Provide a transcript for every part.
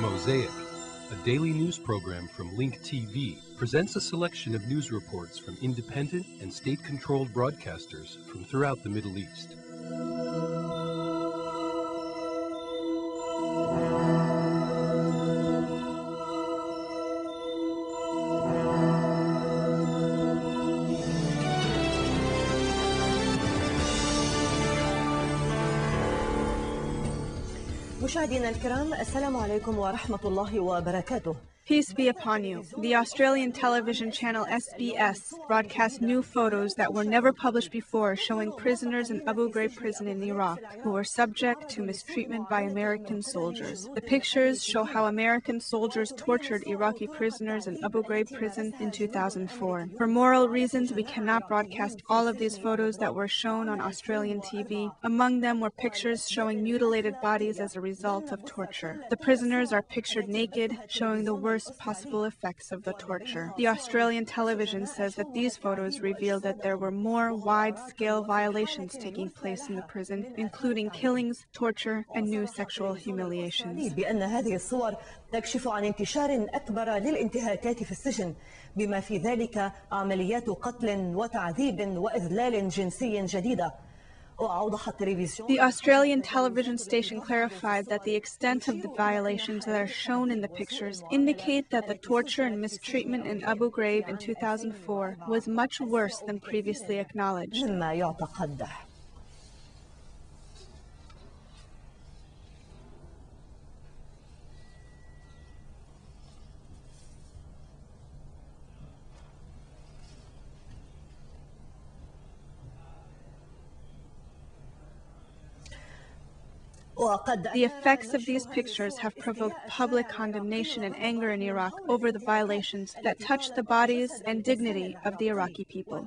Mosaic, a daily news program from Link TV, presents a selection of news reports from independent and state-controlled broadcasters from throughout the Middle East. مشاهدينا الكرام السلام عليكم ورحمة الله وبركاته. Peace be upon you. The Australian television channel SBS broadcast new photos that were never published before showing prisoners in Abu Ghraib prison in Iraq who were subject to mistreatment by American soldiers. The pictures show how American soldiers tortured Iraqi prisoners in Abu Ghraib prison in 2004. For moral reasons, we cannot broadcast all of these photos that were shown on Australian TV. Among them were pictures showing mutilated bodies as a result of torture. The prisoners are pictured naked, showing the worst possible effects of the torture. The Australian television says that these photos reveal that there were more wide-scale violations taking place in the prison, including killings, torture, and new sexual humiliations. بأن هذه الصور تكشف عن انتشار أكبر للانتهاكات في السجن، بما في ذلك عمليات قتل وتعذيب وإذلال جنسي جديدة. The Australian television station clarified that the extent of the violations that are shown in the pictures indicate that the torture and mistreatment in Abu Ghraib in 2004 was much worse than previously acknowledged. The effects of these pictures have provoked public condemnation and anger in Iraq over the violations that touch the bodies and dignity of the Iraqi people.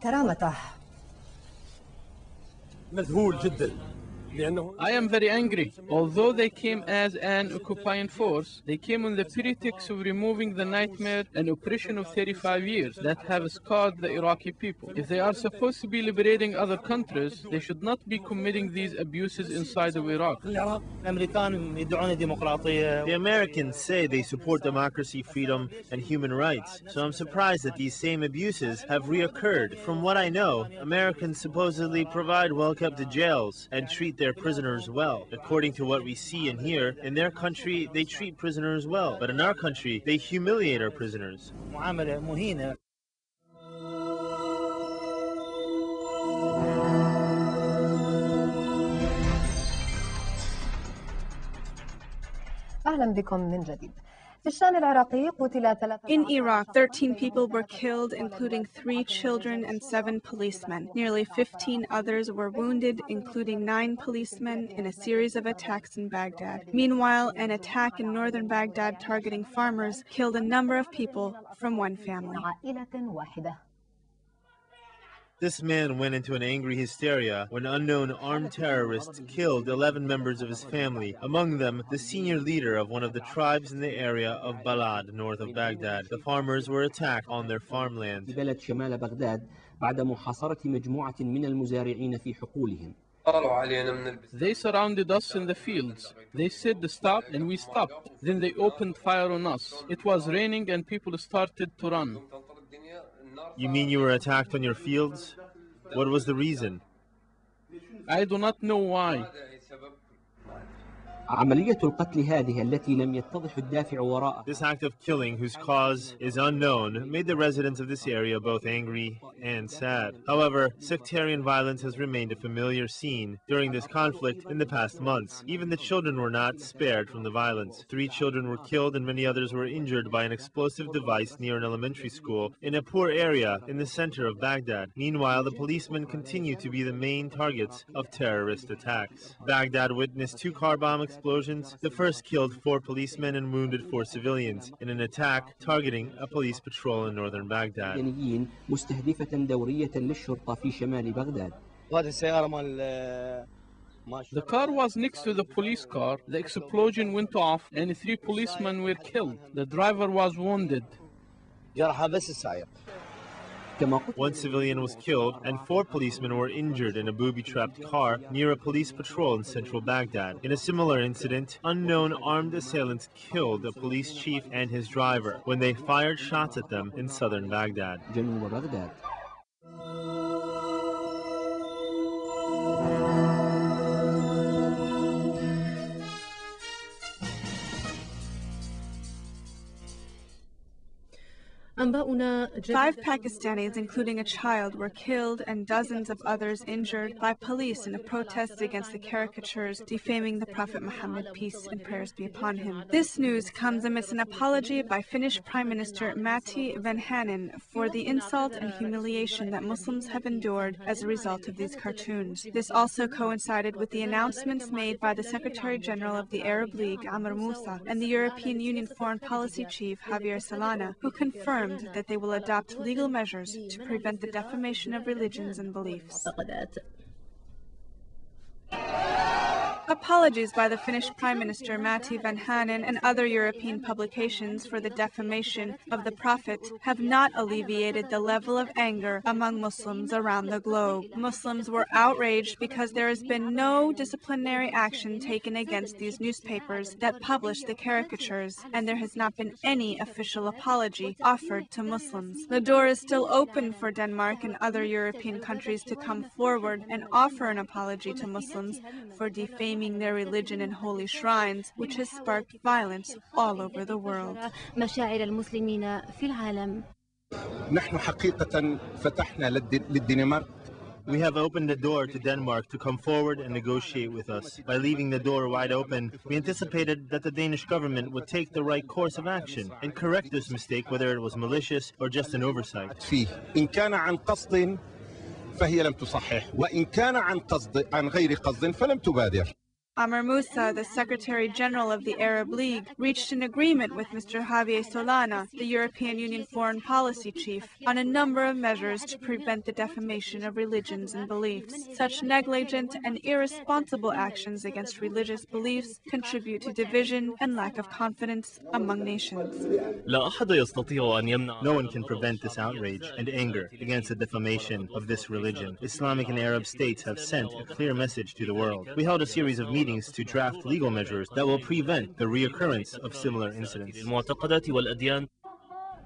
I am very angry. Although they came as an occupying force, they came on the pretext of removing the nightmare and oppression of 35 years that have scarred the Iraqi people. If they are supposed to be liberating other countries, they should not be committing these abuses inside of Iraq. The Americans say they support democracy, freedom, and human rights, so I'm surprised that these same abuses have reoccurred. From what I know, Americans supposedly provide well-kept jails and treat their prisoners well. According to what we see and hear, in their country they treat prisoners well, but in our country they humiliate our prisoners. أهلا بكم من جديد. In Iraq, 13 people were killed, including 3 children and 7 policemen. Nearly 15 others were wounded, including 9 policemen, in a series of attacks in Baghdad. Meanwhile, an attack in northern Baghdad targeting farmers killed a number of people from one family. This man went into an angry hysteria when unknown armed terrorists killed 11 members of his family, among them the senior leader of one of the tribes in the area of Balad, north of Baghdad. The farmers were attacked on their farmland. They surrounded us in the fields. They said to stop, and we stopped. Then they opened fire on us. It was raining and people started to run. You mean you were attacked on your fields? What was the reason? I do not know why. This act of killing, whose cause is unknown, made the residents of this area both angry and sad. However, sectarian violence has remained a familiar scene during this conflict in the past months. Even the children were not spared from the violence. 3 children were killed and many others were injured by an explosive device near an elementary school in a poor area in the center of Baghdad. Meanwhile, the policemen continue to be the main targets of terrorist attacks. Baghdad witnessed 2 car bomb explosions. The first killed 4 policemen and wounded 4 civilians in an attack targeting a police patrol in northern Baghdad. The car was next to the police car. The explosion went off and 3 policemen were killed. The driver was wounded. One civilian was killed and 4 policemen were injured in a booby-trapped car near a police patrol in central Baghdad. In a similar incident, unknown armed assailants killed a police chief and his driver when they fired shots at them in southern Baghdad. Five Pakistanis, including a child, were killed and dozens of others injured by police in a protest against the caricatures defaming the Prophet Muhammad, peace and prayers be upon him. This news comes amidst an apology by Finnish Prime Minister Matti Vanhanen for the insult and humiliation that Muslims have endured as a result of these cartoons. This also coincided with the announcements made by the Secretary General of the Arab League, Amr Moussa, and the European Union Foreign Policy Chief, Javier Solana, who confirmed that they will adopt legal measures to prevent the defamation of religions and beliefs. Apologies by the Finnish Prime Minister Matti Vanhanen and other European publications for the defamation of the Prophet have not alleviated the level of anger among Muslims around the globe. Muslims were outraged because there has been no disciplinary action taken against these newspapers that published the caricatures, and there has not been any official apology offered to Muslims. The door is still open for Denmark and other European countries to come forward and offer an apology to Muslims for defaming their religion and holy shrines, which has sparked violence all over the world. We have opened the door to Denmark to come forward and negotiate with us. By leaving the door wide open, we anticipated that the Danish government would take the right course of action and correct this mistake, whether it was malicious or just an oversight. فهي لم تصحح وإن كان عن غير قصد فلم تبادر. Amr Moussa, the Secretary General of the Arab League, reached an agreement with Mr. Javier Solana, the European Union Foreign Policy Chief, on a number of measures to prevent the defamation of religions and beliefs. Such negligent and irresponsible actions against religious beliefs contribute to division and lack of confidence among nations. No one can prevent this outrage and anger against the defamation of this religion. Islamic and Arab states have sent a clear message to the world. We held a series of meetings to draft legal measures that will prevent the reoccurrence of similar incidents.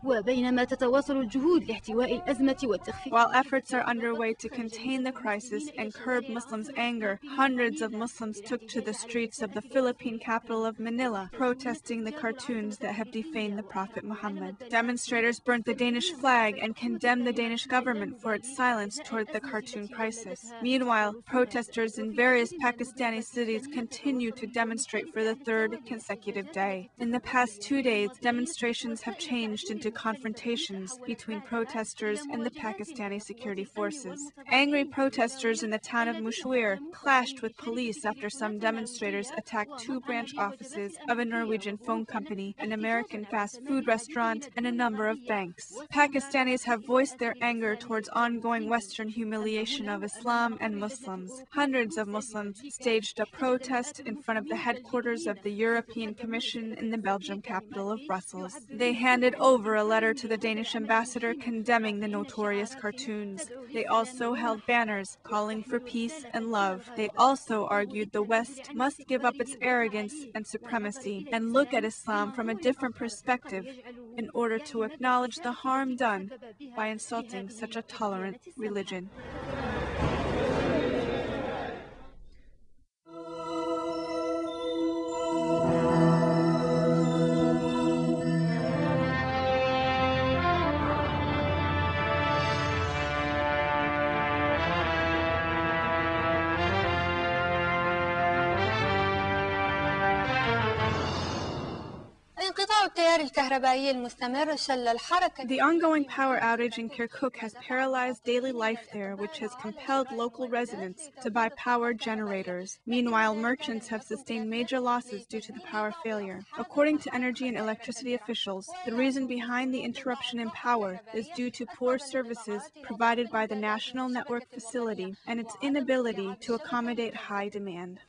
وبينما تتواصل الجهود لاحتواء الأزمة والتخفيف. While efforts are underway to contain the crisis and curb Muslims' anger, hundreds of Muslims took to the streets of the Philippine capital of Manila, protesting the cartoons that have defamed the Prophet Muhammad. Demonstrators burnt the Danish flag and condemned the Danish government for its silence toward the cartoon crisis. Meanwhile, protesters in various Pakistani cities continue to demonstrate for the third consecutive day. In the past 2 days, demonstrations have changed into confrontations between protesters and the Pakistani security forces. Angry protesters in the town of Mushwir clashed with police after some demonstrators attacked 2 branch offices of a Norwegian phone company, an American fast food restaurant, and a number of banks. Pakistanis have voiced their anger towards ongoing Western humiliation of Islam and Muslims. Hundreds of Muslims staged a protest in front of the headquarters of the European Commission in the Belgium capital of Brussels. They handed over a letter to the Danish ambassador condemning the notorious cartoons. They also held banners calling for peace and love. They also argued the West must give up its arrogance and supremacy and look at Islam from a different perspective in order to acknowledge the harm done by insulting such a tolerant religion. The ongoing power outage in Kirkuk has paralyzed daily life there, which has compelled local residents to buy power generators. Meanwhile, merchants have sustained major losses due to the power failure. According to energy and electricity officials, the reason behind the interruption in power is due to poor services provided by the National Network Facility and its inability to accommodate high demand.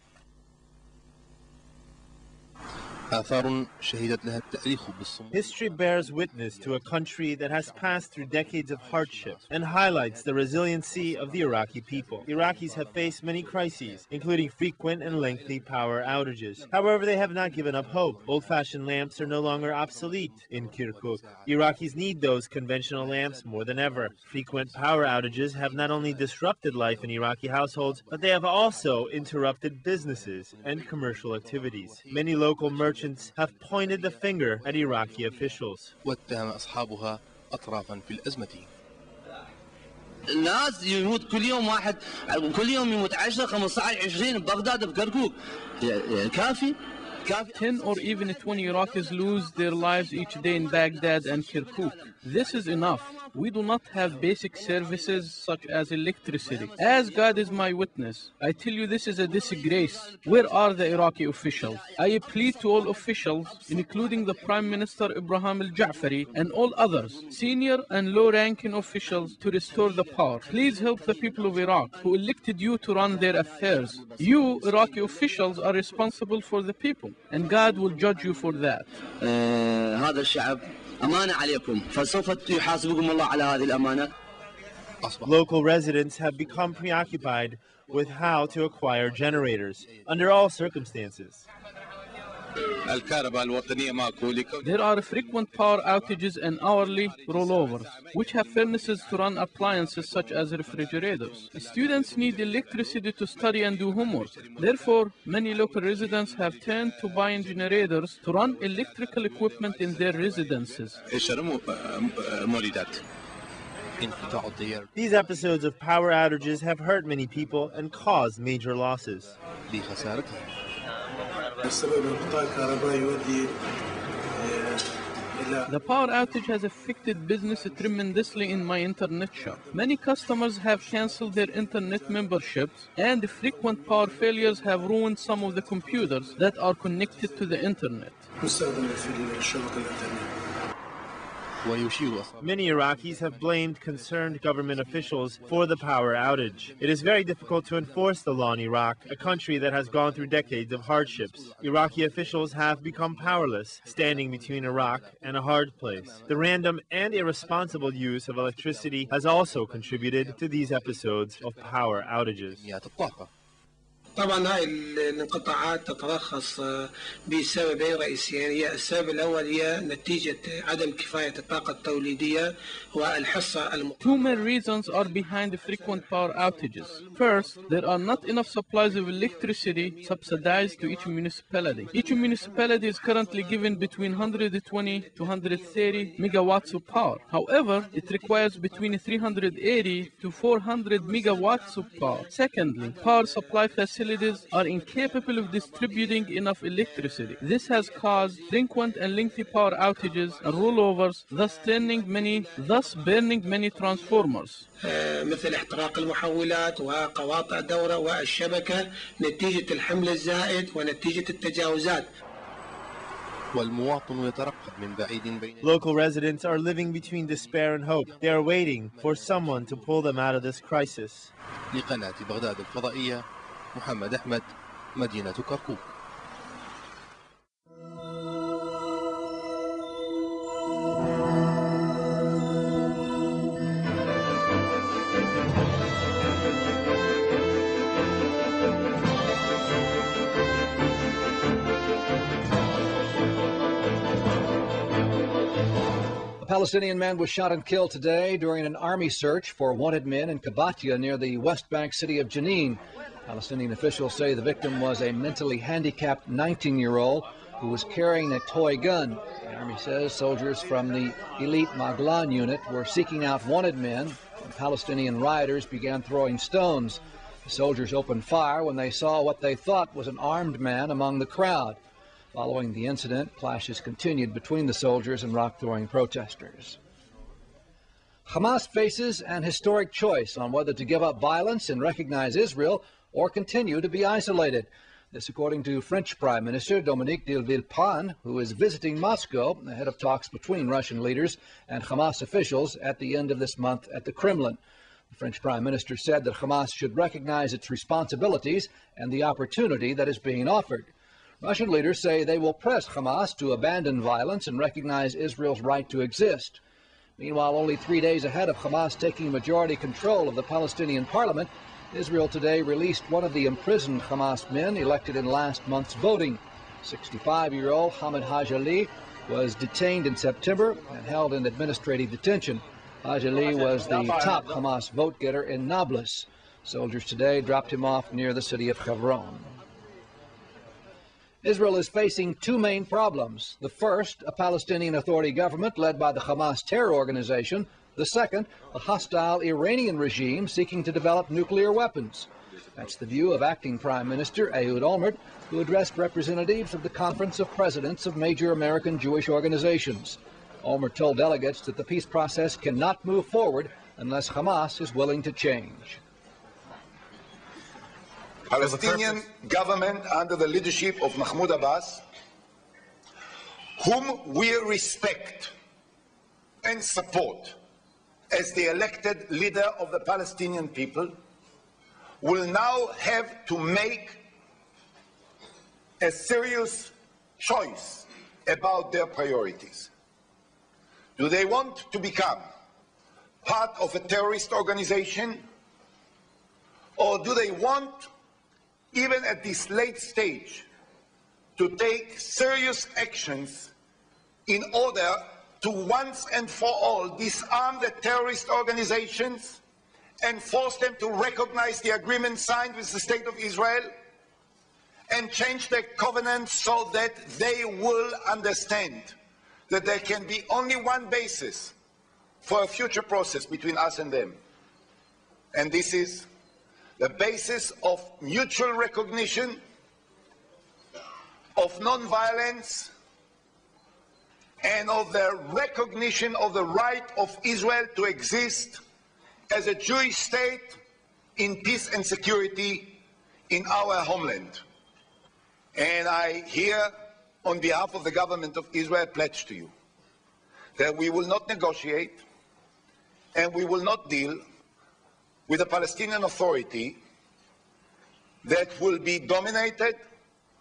History bears witness to a country that has passed through decades of hardship and highlights the resiliency of the Iraqi people. Iraqis have faced many crises, including frequent and lengthy power outages. However, they have not given up hope. Old-fashioned lamps are no longer obsolete in Kirkuk. Iraqis need those conventional lamps more than ever. Frequent power outages have not only disrupted life in Iraqi households, but they have also interrupted businesses and commercial activities. Many local merchants have pointed the finger at Iraqi officials. الناس يموت كل يوم واحد كل يوم يموت 10 15 20 ببغداد بكركوك كافي 10 or even 20 Iraqis lose their lives each day in Baghdad and Kirkuk. This is enough. We do not have basic services such as electricity. As God is my witness, I tell you this is a disgrace. Where are the Iraqi officials? I plead to all officials, including the Prime Minister Ibrahim al-Ja'fari and all others, senior and low-ranking officials, to restore the power. Please help the people of Iraq who elected you to run their affairs. You, Iraqi officials, are responsible for the people, and God will judge you for that. هذا الشعب أمانة عليكم فسوف يحاسبكم الله على هذه الأمانة. Local residents have become preoccupied with how to acquire generators under all circumstances. There are frequent power outages and hourly rollovers, which have furnaces to run appliances such as refrigerators. Students need electricity to study and do homework. Therefore, many local residents have turned to buying generators to run electrical equipment in their residences. These episodes of power outages have hurt many people and caused major losses. The power outage has affected business tremendously in my internet shop. Many customers have cancelled their internet memberships, and frequent power failures have ruined some of the computers that are connected to the internet. Many Iraqis have blamed concerned government officials for the power outage. It is very difficult to enforce the law in Iraq, a country that has gone through decades of hardships. Iraqi officials have become powerless, standing between Iraq and a hard place. The random and irresponsible use of electricity has also contributed to these episodes of power outages. طبعا هاي الانقطاعات تتلخص بسببين رئيسيين. هي السبب الأول هي نتيجة عدم كفاية الطاقة التوليدية والحصة Two main reasons are behind the frequent power outages. First, there are not enough supplies of electricity subsidized to each municipality. Each municipality is currently given between 120 to 130 megawatts of power. However, it requires between 380 to 400 megawatts of power. Secondly, power supply facilities are incapable of distributing enough electricity. This has caused frequent and lengthy power outages and rollovers, thus burning many transformers. مثل احتراق المحولات وقواطع الدورة والشبكة نتيجة الحمل الزائد ونتيجة التجاوزات. Local residents are living between despair and hope. They are waiting for someone to pull them out of this crisis. لقناة بغداد الفضائية محمد أحمد مدينة كركوك. A Palestinian man was shot and killed today during an army search for wanted men in Kabatia near the West Bank city of Jenin. Palestinian officials say the victim was a mentally handicapped 19-year-old who was carrying a toy gun. The army says soldiers from the elite Maglan unit were seeking out wanted men when Palestinian rioters began throwing stones. The soldiers opened fire when they saw what they thought was an armed man among the crowd. Following the incident, clashes continued between the soldiers and rock-throwing protesters. Hamas faces an historic choice on whether to give up violence and recognize Israel or continue to be isolated. This according to French Prime Minister Dominique de Villepin, who is visiting Moscow ahead of talks between Russian leaders and Hamas officials at the end of this month at the Kremlin. The French Prime Minister said that Hamas should recognize its responsibilities and the opportunity that is being offered. Russian leaders say they will press Hamas to abandon violence and recognize Israel's right to exist. Meanwhile, only 3 days ahead of Hamas taking majority control of the Palestinian parliament, Israel today released one of the imprisoned Hamas men elected in last month's voting. 65-year-old Hamid Haj Ali was detained in September and held in administrative detention. Haj Ali was the top Hamas vote-getter in Nablus. Soldiers today dropped him off near the city of Hebron. Israel is facing two main problems. The first, a Palestinian Authority government led by the Hamas terror organization. The second, a hostile Iranian regime seeking to develop nuclear weapons. That's the view of acting Prime Minister Ehud Olmert, who addressed representatives of the Conference of Presidents of major American Jewish organizations. Olmert told delegates that the peace process cannot move forward unless Hamas is willing to change. Palestinian government under the leadership of Mahmoud Abbas, whom we respect and support as the elected leader of the Palestinian people, will now have to make a serious choice about their priorities. Do they want to become part of a terrorist organization, or do they want, even at this late stage, to take serious actions in order to once and for all disarm the terrorist organizations and force them to recognize the agreement signed with the State of Israel and change their covenant so that they will understand that there can be only one basis for a future process between us and them. And this is the basis of mutual recognition, of non-violence, and of the recognition of the right of Israel to exist as a Jewish state in peace and security in our homeland. And I here, on behalf of the government of Israel, pledge to you that we will not negotiate and we will not deal with a Palestinian Authority that will be dominated,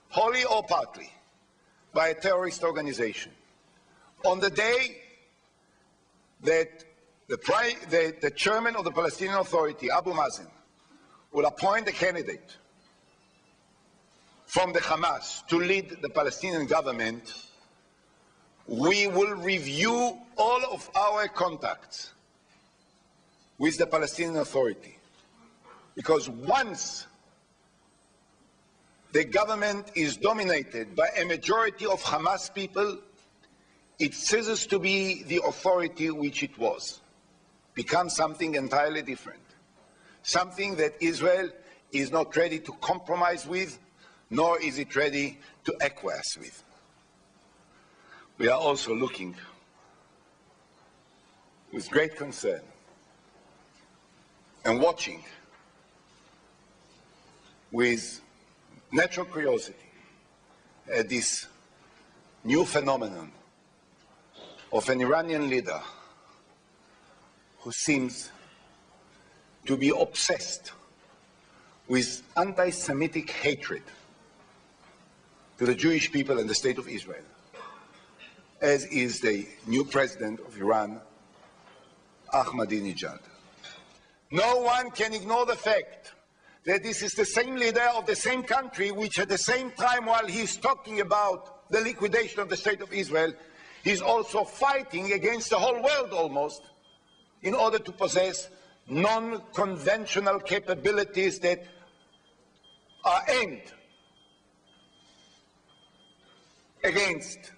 wholly or partly, by a terrorist organization. On the day that the chairman of the Palestinian Authority, Abu Mazen, will appoint a candidate from the Hamas to lead the Palestinian government, we will review all of our contacts with the Palestinian Authority. Because once the government is dominated by a majority of Hamas people, it ceases to be the authority which it was, becomes something entirely different, something that Israel is not ready to compromise with, nor is it ready to acquiesce with. We are also looking with great concern and watching with natural curiosity at this new phenomenon of an Iranian leader who seems to be obsessed with anti-Semitic hatred to the Jewish people and the State of Israel, as is the new president of Iran, Ahmadinejad. No one can ignore the fact that this is the same leader of the same country which at the same time, while he's talking about the liquidation of the State of Israel, he's also fighting against the whole world almost in order to possess non-conventional capabilities that are aimed against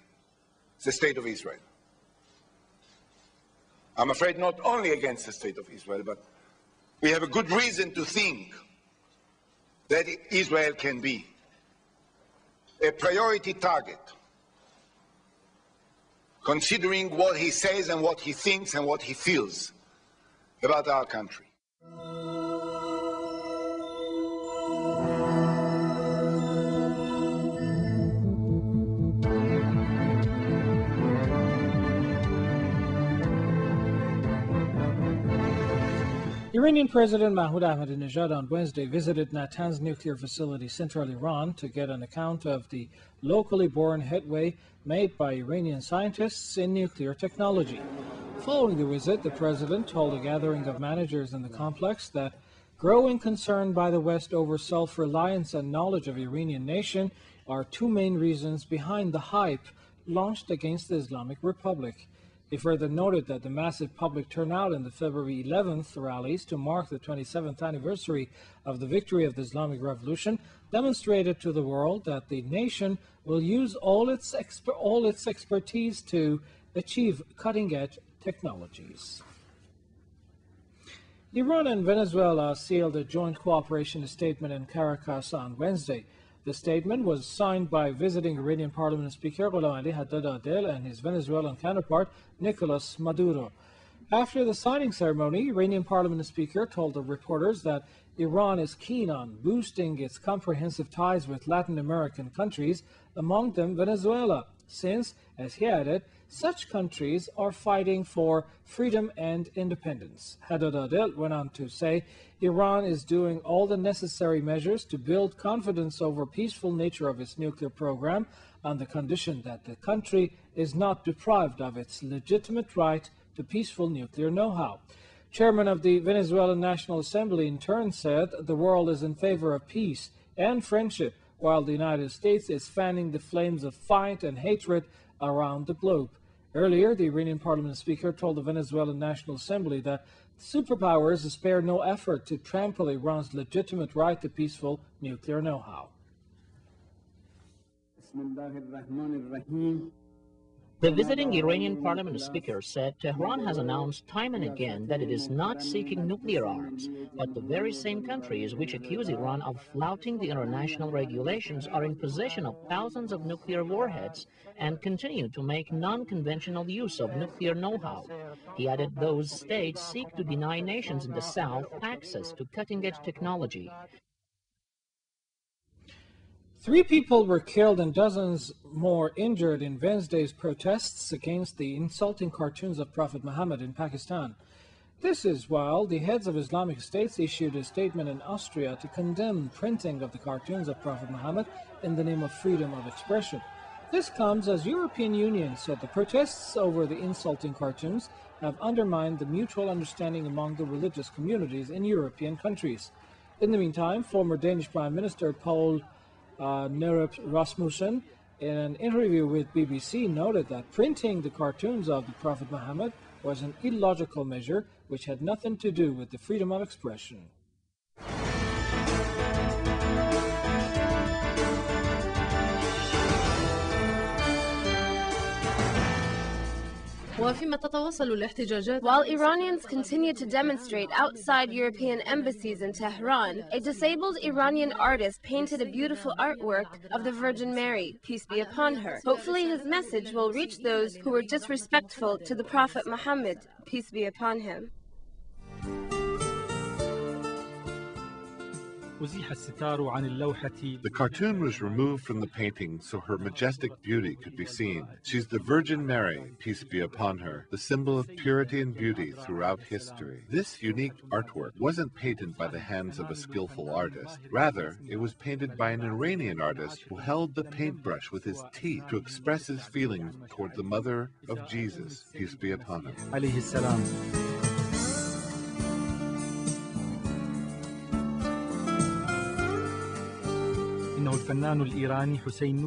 the State of Israel. I'm afraid not only against the State of Israel, but we have a good reason to think that Israel can be a priority target, considering what he says and what he thinks and what he feels about our country. Iranian President Mahmoud Ahmadinejad on Wednesday visited Natanz nuclear facility, central Iran, to get an account of the locally born headway made by Iranian scientists in nuclear technology. Following the visit, the president told a gathering of managers in the complex that growing concern by the West over self-reliance and knowledge of Iranian nation are two main reasons behind the hype launched against the Islamic Republic. He further noted that the massive public turnout in the February 11th rallies to mark the 27th anniversary of the victory of the Islamic Revolution demonstrated to the world that the nation will use all its expertise to achieve cutting-edge technologies. Iran and Venezuela sealed a joint cooperation statement in Caracas on Wednesday. The statement was signed by visiting Iranian Parliament Speaker Ghulam Ali Haddad Adel and his Venezuelan counterpart Nicolas Maduro. After the signing ceremony, Iranian Parliament Speaker told the reporters that Iran is keen on boosting its comprehensive ties with Latin American countries, among them Venezuela, since, as he added, such countries are fighting for freedom and independence. Haddad Adel went on to say Iran is doing all the necessary measures to build confidence over peaceful nature of its nuclear program on the condition that the country is not deprived of its legitimate right to peaceful nuclear know-how. Chairman of the Venezuelan National Assembly in turn said the world is in favor of peace and friendship, while the United States is fanning the flames of fight and hatred around the globe. Earlier, the Iranian Parliament Speaker told the Venezuelan National Assembly that superpowers spare no effort to trample Iran's legitimate right to peaceful nuclear know-how. The visiting Iranian parliament speaker said Tehran has announced time and again that it is not seeking nuclear arms, but the very same countries which accuse Iran of flouting the international regulations are in possession of thousands of nuclear warheads and continue to make non-conventional use of nuclear know-how. He added those states seek to deny nations in the South access to cutting-edge technology. 3 people were killed and dozens more injured in Wednesday's protests against the insulting cartoons of Prophet Muhammad in Pakistan. This is while the heads of Islamic states issued a statement in Austria to condemn printing of the cartoons of Prophet Muhammad in the name of freedom of expression. This comes as European Union said the protests over the insulting cartoons have undermined the mutual understanding among the religious communities in European countries. In the meantime, former Danish Prime Minister Poul Nyrup Rasmussen, in an interview with BBC, noted that printing the cartoons of the Prophet Muhammad was an illogical measure which had nothing to do with the freedom of expression. While Iranians continue to demonstrate outside European embassies in Tehran, a disabled Iranian artist painted a beautiful artwork of the Virgin Mary, peace be upon her. Hopefully his message will reach those who were disrespectful to the Prophet Muhammad, peace be upon him. The cartoon was removed from the painting so her majestic beauty could be seen. She's the Virgin Mary, peace be upon her, the symbol of purity and beauty throughout history. This unique artwork wasn't painted by the hands of a skillful artist. Rather, it was painted by an Iranian artist who held the paintbrush with his teeth to express his feelings toward the mother of Jesus, peace be upon him.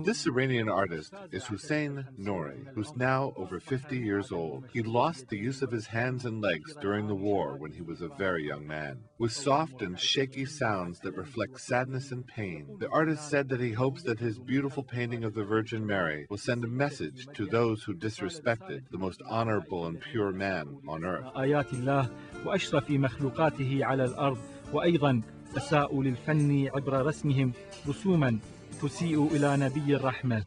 This Iranian artist is Hussein Nouri, who's now over 50 years old. He lost the use of his hands and legs during the war when he was a very young man. With soft and shaky sounds that reflect sadness and pain, the artist said that he hopes that his beautiful painting of the Virgin Mary will send a message to those who disrespected the most honorable and pure man on earth. أساءوا للفن عبر رسمهم رسوما تسيء إلى نبي الرحمة.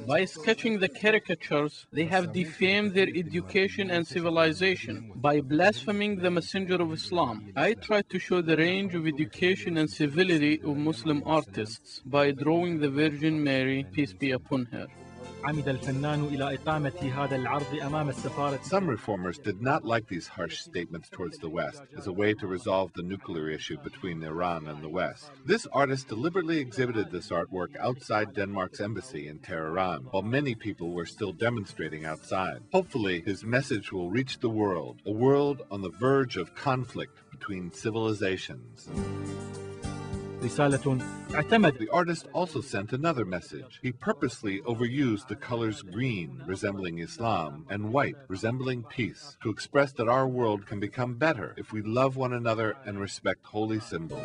By sketching the caricatures, they have defamed their education and civilization. By blaspheming the messenger of Islam, I tried to show the range of education and civility of Muslim artists by drawing the Virgin Mary, peace be upon her. عمد الفنان إلى إقامة هذا العرض أمام السفارة. Some reformers did not like these harsh statements towards the West as a way to resolve the nuclear issue between Iran and the West. This artist deliberately exhibited this artwork outside Denmark's embassy in Tehran, while many people were still demonstrating outside. Hopefully, his message will reach the world, a world on the verge of conflict between civilizations. The artist also sent another message. He purposely overused the colors green, resembling Islam, and white, resembling peace, to express that our world can become better if we love one another and respect holy symbols.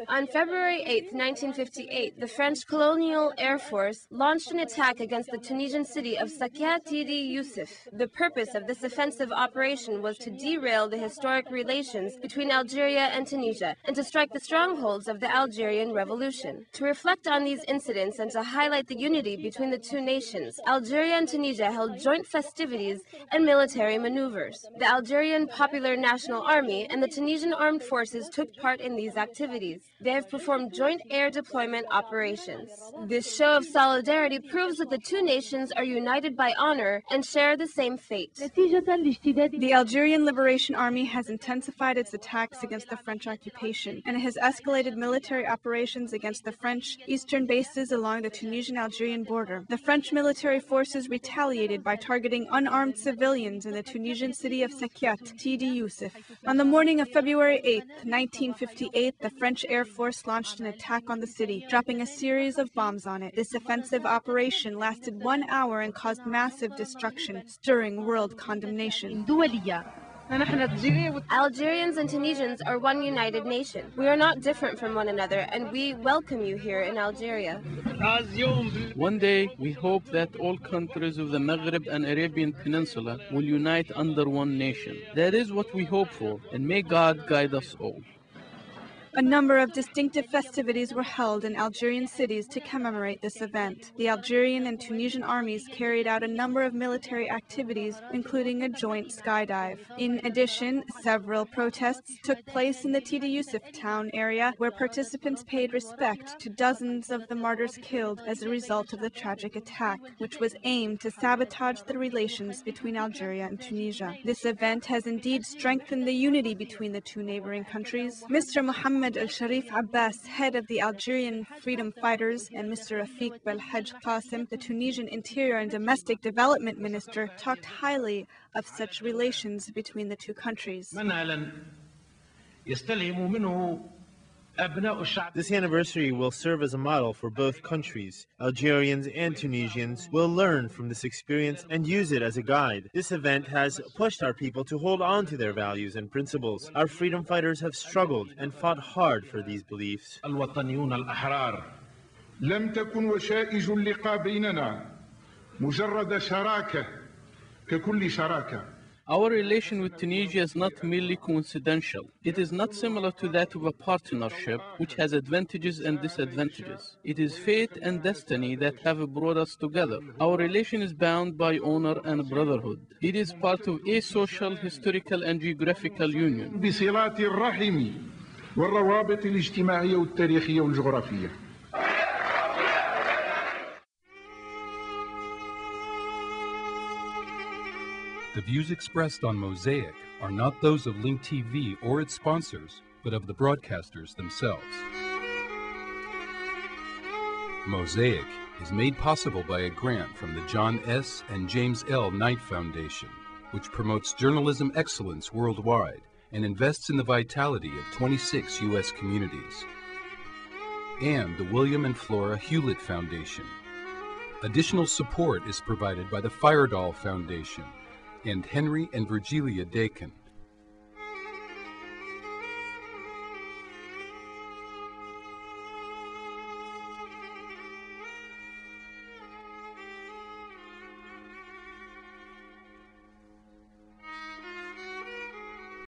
On February 8, 1958, the French colonial air force launched an attack against the Tunisian city of Sakia Sidi Youssef. The purpose of this offensive operation was to derail the historic relations between Algeria and Tunisia and to strike the strongholds of the Algerian Revolution. To reflect on these incidents and to highlight the unity between the two nations, Algeria and Tunisia held joint festivities and military maneuvers. The Algerian Popular National Army and the Tunisian Armed Forces took part in these activities. They have performed joint air deployment operations. This show of solidarity proves that the two nations are united by honor and share the same fate. The Algerian Liberation Army has intensified its attacks against the French occupation, and it has escalated military operations against the French eastern bases along the Tunisian-Algerian border. The French military forces retaliated by targeting unarmed civilians in the Tunisian city of Sakiat, Sidi Youssef. On the morning of February 8, 1958, the French Air Force launched an attack on the city, dropping a series of bombs on it. This offensive operation lasted 1 hour and caused massive destruction, stirring world condemnation. Algerians and Tunisians are one united nation. We are not different from one another, and we welcome you here in Algeria. One day, we hope that all countries of the Maghreb and Arabian Peninsula will unite under one nation. That is what we hope for, and may God guide us all. A number of distinctive festivities were held in Algerian cities to commemorate this event. The Algerian and Tunisian armies carried out a number of military activities, including a joint skydive. In addition, several protests took place in the Sidi Youssef town area, where participants paid respect to dozens of the martyrs killed as a result of the tragic attack, which was aimed to sabotage the relations between Algeria and Tunisia. This event has indeed strengthened the unity between the two neighboring countries. Mr. Mohammed Al-Sharif Abbas, head of the Algerian Freedom Fighters, and Mr. Rafiq Belhaj Qasim, the Tunisian Interior and Domestic Development Minister, talked highly of such relations between the two countries. This anniversary will serve as a model for both countries. Algerians and Tunisians will learn from this experience and use it as a guide. This event has pushed our people to hold on to their values and principles. Our freedom fighters have struggled and fought hard for these beliefs. الوطنيون الأحرار لم تكن وشائج اللقاء بيننا مجرد شراكة ككل شراكة. Our relation with Tunisia is not merely coincidental. It is not similar to that of a partnership, which has advantages and disadvantages. It is fate and destiny that have brought us together. Our relation is bound by honor and brotherhood. It is part of a social, historical, and geographical union. بصلات الرحم والروابط الاجتماعية والتاريخية والجغرافية. The views expressed on Mosaic are not those of Link TV or its sponsors, but of the broadcasters themselves. Mosaic is made possible by a grant from the John S. and James L. Knight Foundation, which promotes journalism excellence worldwide and invests in the vitality of 26 U.S. communities, and the William and Flora Hewlett Foundation. Additional support is provided by the Firedoll Foundation and Henry and Virgilia Dakin.